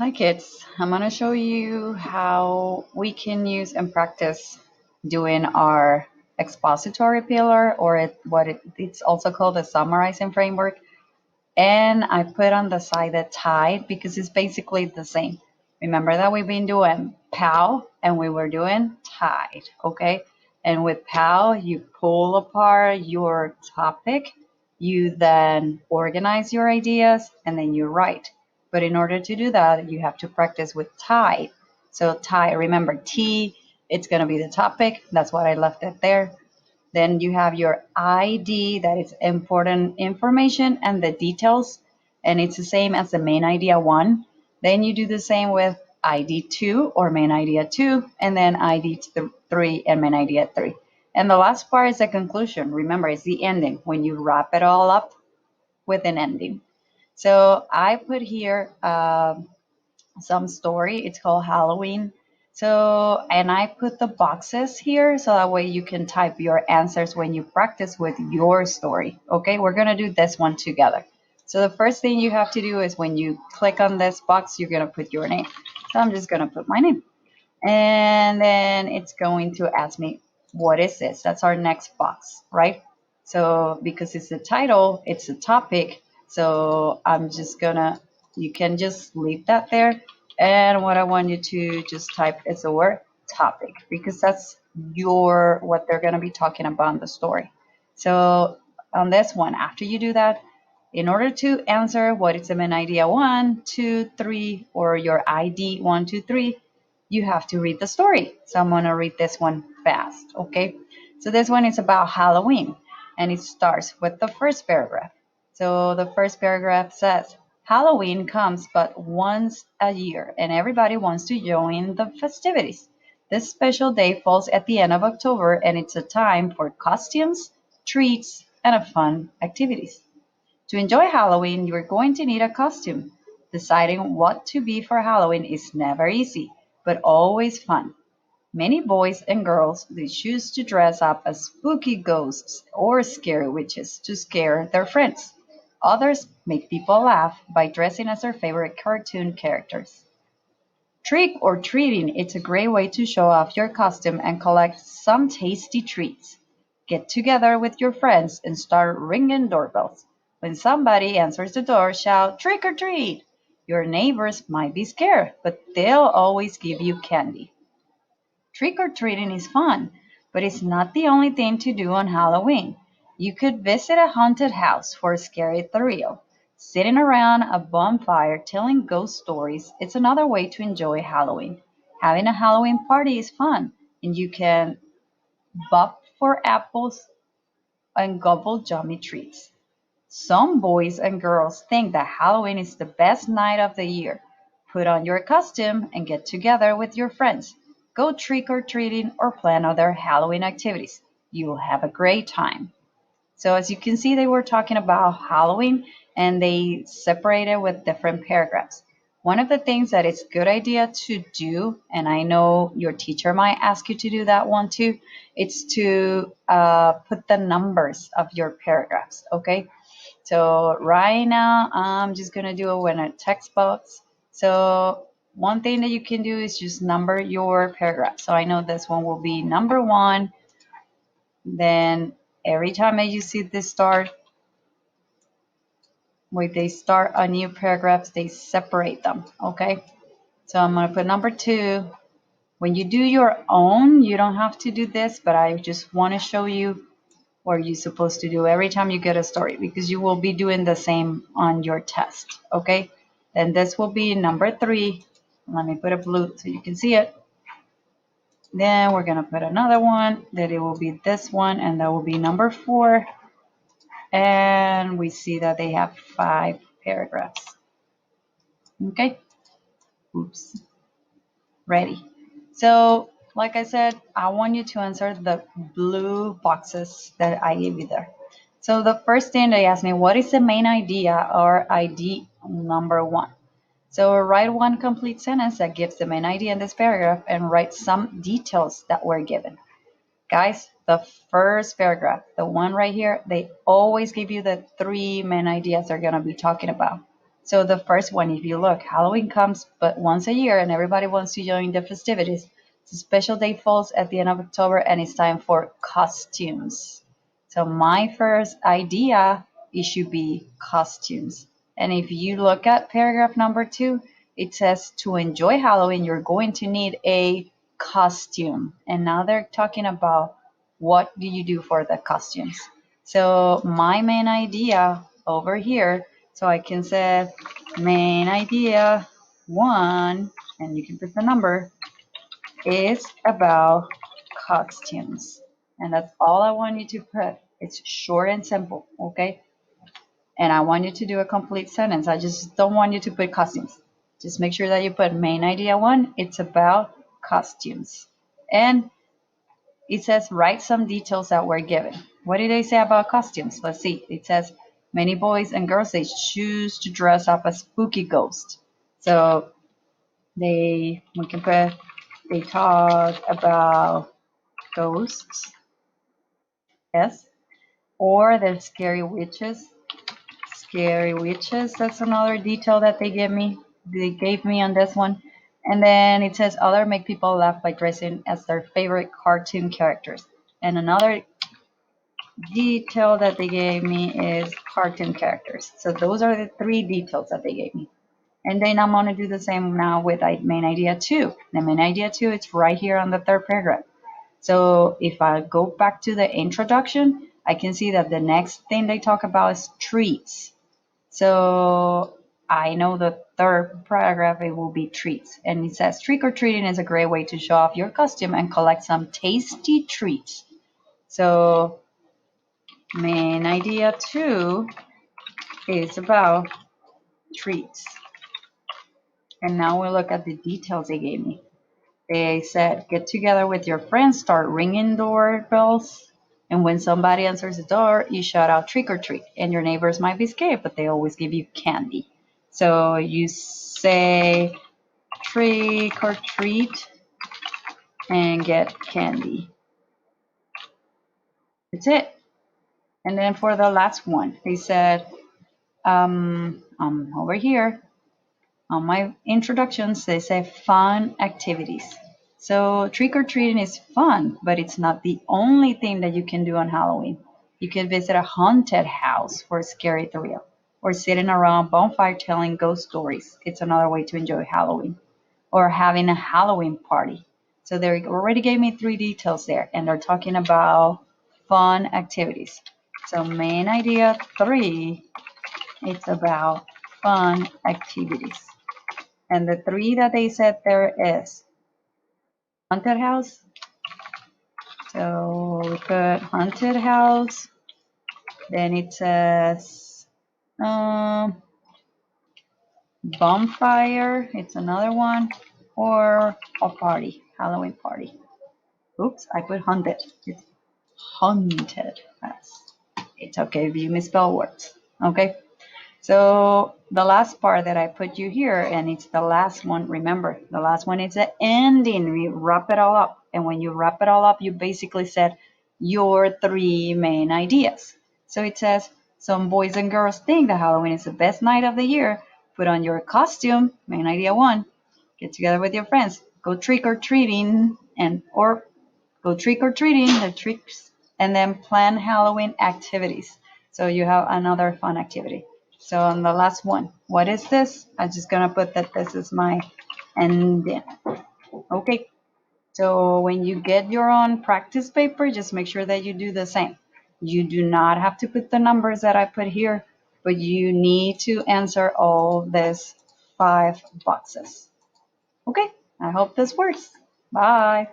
Hi kids, I'm going to show you how we can use and practice doing our expository pillar or it's also called the summarizing framework. And I put on the side the tide because it's basically the same. Remember that we've been doing POW and we were doing tide, okay? And with POW, you pull apart your topic, you then organize your ideas, and then you write. But in order to do that, you have to practice with tide. So tide, remember T, it's going to be the topic. That's why I left it there. Then you have your ID, that is important information and the details, and it's the same as the main idea one. Then you do the same with ID two or main idea two, and then ID three and main idea three. And the last part is the conclusion. Remember, it's the ending when you wrap it all up with an ending. So I put here some story. It's called Halloween. So, and I put the boxes here so that way you can type your answers when you practice with your story. Okay, we're going to do this one together. So the first thing you have to do is when you click on this box, you're going to put your name. So I'm just going to put my name. And then it's going to ask me, what is this? That's our next box, right? So because it's the title, it's a topic. So I'm just gonna, you can just leave that there. And what I want you to just type is the word topic because that's what they're gonna be talking about in the story. So on this one, after you do that, in order to answer what is the main idea one, two, three, or your ID one, two, three, you have to read the story. So I'm going to read this one fast, okay? So this one is about Halloween, and it starts with the first paragraph. So the first paragraph says, Halloween comes but once a year, and everybody wants to join the festivities. This special day falls at the end of October, and it's a time for costumes, treats, and fun activities. To enjoy Halloween, you're going to need a costume. Deciding what to be for Halloween is never easy, but always fun. Many boys and girls they choose to dress up as spooky ghosts or scary witches to scare their friends. Others make people laugh by dressing as their favorite cartoon characters. Trick or treating it's a great way to show off your costume and collect some tasty treats. Get together with your friends and start ringing doorbells. When somebody answers the door, shout trick or treat. Your neighbors might be scared, but they'll always give you candy. Trick or treating is fun, but it's not the only thing to do on Halloween. You could visit a haunted house for a scary thrill. Sitting around a bonfire telling ghost stories is another way to enjoy Halloween. Having a Halloween party is fun, and you can bop for apples and gobble yummy treats. Some boys and girls think that Halloween is the best night of the year. Put on your costume and get together with your friends. Go trick or treating or plan other Halloween activities. You will have a great time. So, as you can see, they were talking about Halloween and they separated with different paragraphs. One of the things that it's a good idea to do, and I know your teacher might ask you to do that one too, it's to put the numbers of your paragraphs, okay? So right now, I'm just gonna do it in a text box. So one thing that you can do is just number your paragraph. So I know this one will be number one. Then every time that you see this start, when they start a new paragraph, they separate them. Okay. So I'm gonna put number two. When you do your own, you don't have to do this, but I just want to show you what you're supposed to do every time you get a story because you will be doing the same on your test, okay? Then this will be number three. Let me put a blue so you can see it. Then we're gonna put another one that it will be this one and that will be number four. And we see that they have 5 paragraphs. Okay, oops, ready. So like I said, I want you to answer the blue boxes that I gave you there. So the first thing they asked me, what is the main idea or ID number one? So write one complete sentence that gives the main idea in this paragraph and write some details that were given. Guys, the first paragraph, the one right here, they always give you the 3 main ideas they're going to be talking about. So the first one, if you look, Halloween comes but once a year and everybody wants to join the festivities. The special day falls at the end of October and it's time for costumes. So my first idea, it should be costumes. And if you look at paragraph number 2, it says to enjoy Halloween, you're going to need a costume. And now they're talking about what do you do for the costumes. So my main idea over here, so I can say main idea 1, and you can put the number, is about costumes. And that's all I want you to put. It's short and simple, okay? And I want you to do a complete sentence. I just don't want you to put costumes. Just make sure that you put main idea 1, it's about costumes. And it says write some details that were given. What did they say about costumes? Let's see. It says many boys and girls, they choose to dress up as spooky ghosts. So we can put, they talk about ghosts, yes, or they're scary witches. Scary witches, that's another detail that they gave me on this one. And then it says other make people laugh by dressing as their favorite cartoon characters. And another detail that they gave me is cartoon characters. So those are the 3 details that they gave me. And then I'm going to do the same now with main idea 2. The main idea 2, it's right here on the 3rd paragraph. So if I go back to the introduction, I can see that the next thing they talk about is treats. So I know the 3rd paragraph, it will be treats. And it says trick or treating is a great way to show off your costume and collect some tasty treats. So main idea 2 is about treats. And now we look at the details they gave me. They said, get together with your friends, start ringing doorbells, and when somebody answers the door, you shout out trick or treat. And your neighbors might be scared, but they always give you candy. So you say trick or treat and get candy. That's it. And then for the last one, they said, over here, on my introductions, they say fun activities. So trick or treating is fun, but it's not the only thing that you can do on Halloween. You can visit a haunted house for a scary thrill, or sitting around a bonfire telling ghost stories. It's another way to enjoy Halloween, or having a Halloween party. So they already gave me 3 details there, and they're talking about fun activities. So main idea 3, it's about fun activities. And the 3 that they said there is haunted house. So we put haunted house. Then it says bonfire. It's another one. Or a party, Halloween party. Oops, I put haunted. It's haunted house. It's okay if you misspell words. Okay. So the last part that I put you here, and it's the last one, remember, the last one is the ending. We wrap it all up. And when you wrap it all up, you basically said your 3 main ideas. So it says, some boys and girls think that Halloween is the best night of the year. Put on your costume, main idea 1. Get together with your friends. Go trick or treating or go trick or treating, the tricks, and then plan Halloween activities. So you have another fun activity. So on the last one, what is this? I'm just gonna put that this is my ending. Okay. So when you get your own practice paper, just make sure that you do the same. You do not have to put the numbers that I put here, but you need to answer all these 5 boxes. Okay. I hope this works. Bye.